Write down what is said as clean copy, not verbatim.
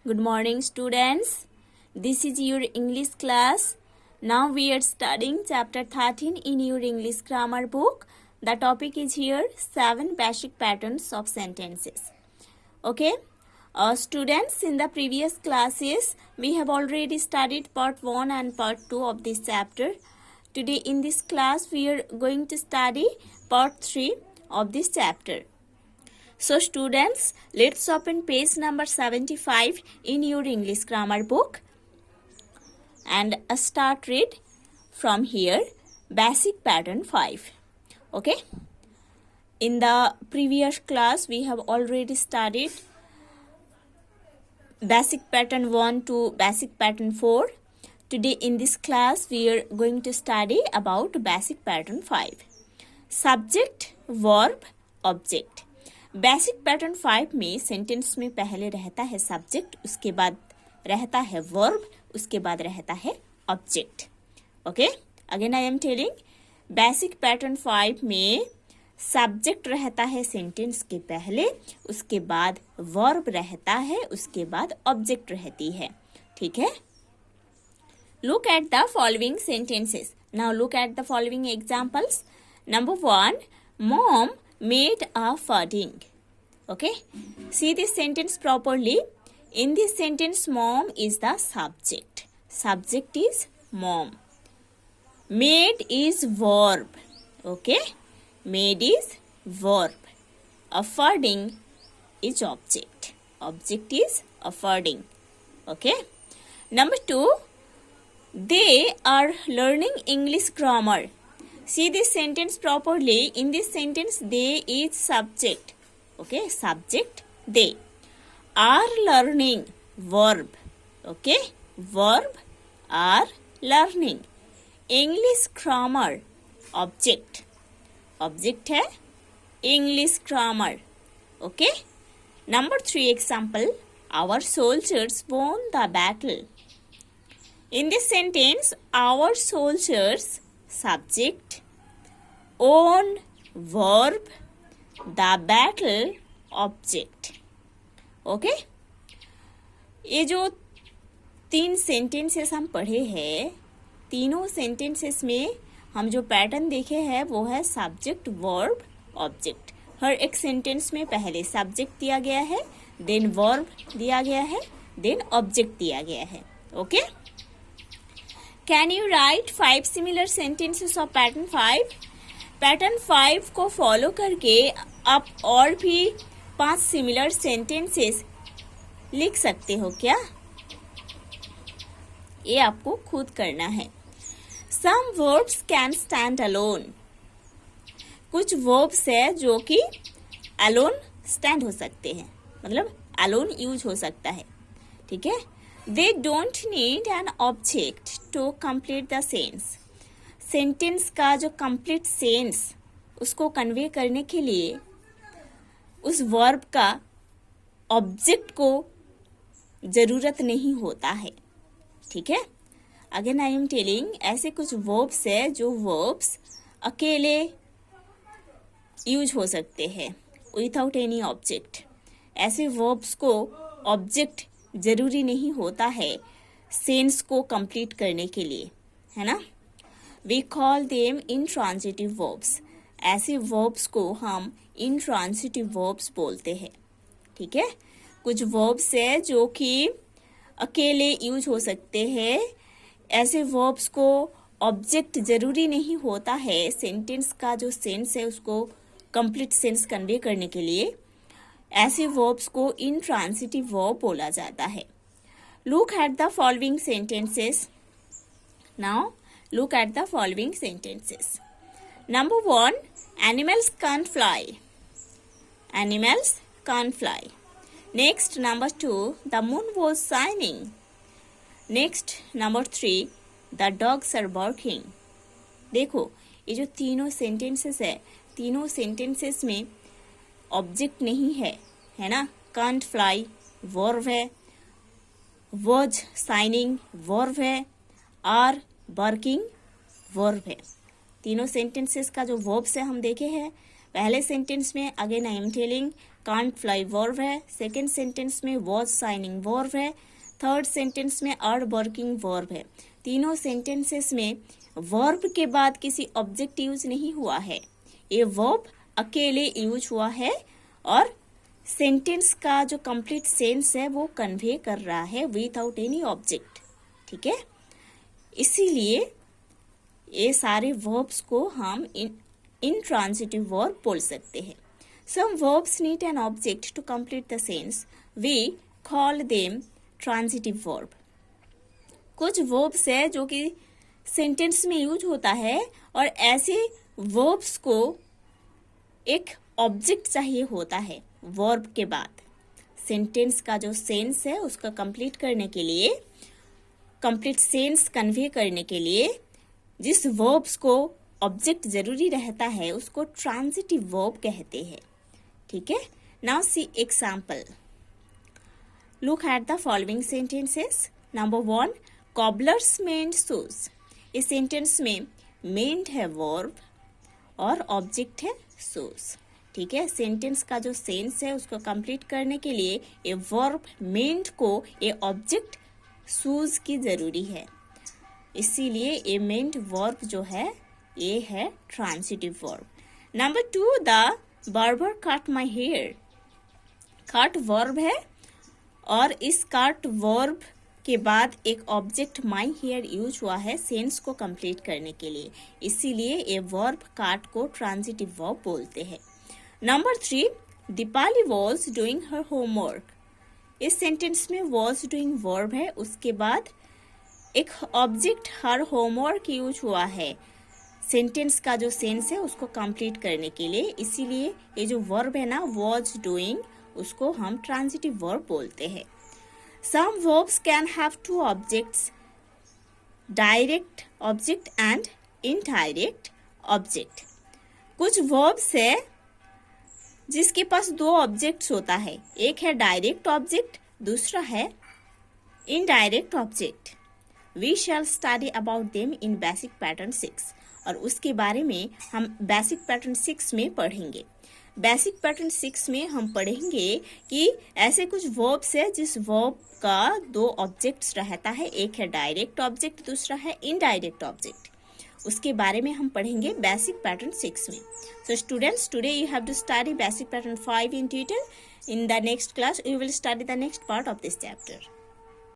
Good morning, students. This is your English class. Now we are studying chapter 13 in your English grammar book. The topic is here 7 basic patterns of sentences. Okay. Students, in the previous classes, we have already studied part 1 and part 2 of this chapter. Today in this class, we are going to study part 3 of this chapter. So students, let's open page number 75 in your English grammar book and start read from here, basic pattern 5. Okay. In the previous class, we have already studied basic pattern 1 to basic pattern 4. Today in this class, we are going to study about basic pattern 5. Subject, verb, object. Basic pattern 5 में sentence में पहले रहता है subject, उसके बाद रहता है verb, उसके बाद रहता है object. Okay, again I am telling, basic pattern 5 में सब्जेक्ट रहता है सेंटेंस के पहले, उसके बाद वर्ब रहता है, उसके बाद ऑब्जेक्ट रहती है. ठीक है. Look at the following sentences. Now look at the following examples. Number 1, mom made a pudding. Okay, see this sentence properly. In this sentence, mom is the subject. Subject is mom. Made is verb. Okay, made is verb. A pudding is object. Object is a pudding. Okay. Number 2, they are learning English grammar. See this sentence properly. In this sentence, they is subject. Okay, subject, they. Are learning, verb. Okay, verb, are learning. English grammar, object. Object है English grammar. Okay. Number 3 example. Our soldiers won the battle. In this sentence, our soldiers, subject, own, verb, the battle, object. Okay, ये जो 3 sentences हम पढ़े हैं, तीनों sentences में हम जो पैटर्न देखे हैं वो है सब्जेक्ट, वर्ब, ऑब्जेक्ट. हर एक सेंटेंस में पहले सब्जेक्ट दिया गया है, देन वर्ब दिया गया है, देन ऑब्जेक्ट दिया गया है. Okay. Can you write 5 similar sentences of pattern 5? Pattern 5 को फॉलो करके आप और भी 5 सिमिलर सेंटेंसेस लिख सकते हो क्या? ये आपको खुद करना है. Some verbs can stand alone. कुछ verbs है जो कि alone stand हो सकते हैं, मतलब alone यूज हो सकता है. ठीक है. They don't need an object to complete the sentence. Sentence का जो कंप्लीट सेंस उसको कन्वे करने के लिए उस वर्ब का ऑब्जेक्ट को जरूरत नहीं होता है. ठीक है. अगेन आई एम टेलिंग, ऐसे कुछ वर्ब्स है जो वर्ब्स अकेले यूज हो सकते हैं विदाउट एनी ऑब्जेक्ट. ऐसे वर्ब्स को ऑब्जेक्ट जरूरी नहीं होता है सेंस को कंप्लीट करने के लिए, है ना. We call them intransitive verbs. ऐसे वर्ब्स को हम इंट्रांजिटिव वर्ब्स बोलते हैं. ठीक है. कुछ वर्ब्स है जो कि अकेले यूज हो सकते हैं. ऐसे वर्ब्स को ऑब्जेक्ट जरूरी नहीं होता है सेंटेंस का जो सेंस है उसको कंप्लीट सेंस कन्वे करने के लिए. ऐसे वर्ब्स को इंट्रांजिटिव वर्ब बोला जाता है. Look at the following sentences. Now look at the following sentences. Number 1, animals can't fly. Animals can't fly. Next, number 2, the moon was shining. Next, number 3, the dogs are barking. देखो, ये जो तीनों sentences है, तीनों sentences में object नहीं है, है ना. कांट फ्लाई वर्ब है, वॉज शाइनिंग वर्ब है, आर बार्किंग वर्ब है. तीनों सेंटेंसेस का जो वर्ब से हम देखे हैं पहले सेंटेंस में. Again I am telling, can't fly verb है, सेकेंड सेंटेंस में वॉज शाइनिंग वर्ब है, थर्ड सेंटेंस में आर वर्किंग वर्ब है। तीनों सेंटेंसेस में वर्ब के बाद किसी ऑब्जेक्ट यूज नहीं हुआ है, ये वर्ब अकेले यूज हुआ है और सेंटेंस का जो कंप्लीट सेंस है वो कन्वे कर रहा है विदाउट एनी ऑब्जेक्ट। ठीक है, इसीलिए ये सारे वर्ब्स को हम इंट्रांजिटिव वर्ब बोल सकते हैं। Some verbs need an object to complete the sense. We call them transitive verb. कुछ verbs है जो कि सेंटेंस में यूज होता है और ऐसे verbs को एक ऑब्जेक्ट चाहिए होता है वर्ब के बाद। सेंटेंस का जो सेंस है उसका कंप्लीट करने के लिए, कंप्लीट सेंस कन्वे करने के लिए जिस वर्ब्स को ऑब्जेक्ट जरूरी रहता है उसको ट्रांजिटिव वर्ब कहते हैं। ठीक है, now see example. Look at the following sentences. Number 1, cobblers mend shoes. इस सेंटेंस में मेंड है वर्ब और ऑब्जेक्ट है शूज। ठीक है, सेंटेंस का जो सेंस है उसको कंप्लीट करने के लिए ये वर्ब मेंड को ये ऑब्जेक्ट शूज की जरूरी है, इसीलिए ये मेंड वर्ब जो है ये है transitive verb. Number 2, the barber cut my hair. Cut verb है और इस कट वर्ब के बाद एक ऑब्जेक्ट माई हेयर यूज हुआ है सेंस को कंप्लीट करने के लिए, इसीलिए ये वर्ब कट को ट्रांजिटिव वर्ब बोलते हैं। Number 3, Deepali was doing her homework. इस सेंटेंस में वॉज डूइंग वर्ब है, उसके बाद एक ऑब्जेक्ट हर होमवर्क यूज हुआ है सेंटेंस का जो सेंस है उसको कंप्लीट करने के लिए, इसीलिए ये जो वर्ब है ना वॉज डूइंग उसको हम ट्रांजिटिव वर्ब बोलते हैं। Some verbs can have two objects, direct object and indirect object. कुछ वर्ब्स है जिसके पास 2 ऑब्जेक्ट्स होता है, एक है डायरेक्ट ऑब्जेक्ट, दूसरा है indirect object. We shall study about them in basic pattern 6 और उसके बारे में हम बेसिक पैटर्न 6 में पढ़ेंगे। बेसिक पैटर्न 6 में हम पढ़ेंगे कि ऐसे कुछ वर्ब्स है जिस वर्ब का 2 ऑब्जेक्ट्स रहता है, एक है डायरेक्ट ऑब्जेक्ट, दूसरा है इनडायरेक्ट ऑब्जेक्ट। उसके बारे में हम पढ़ेंगे बेसिक पैटर्न 6 में। So students, today you have to study basic pattern 5 in detail. In the next class, you will study the next part of this chapter.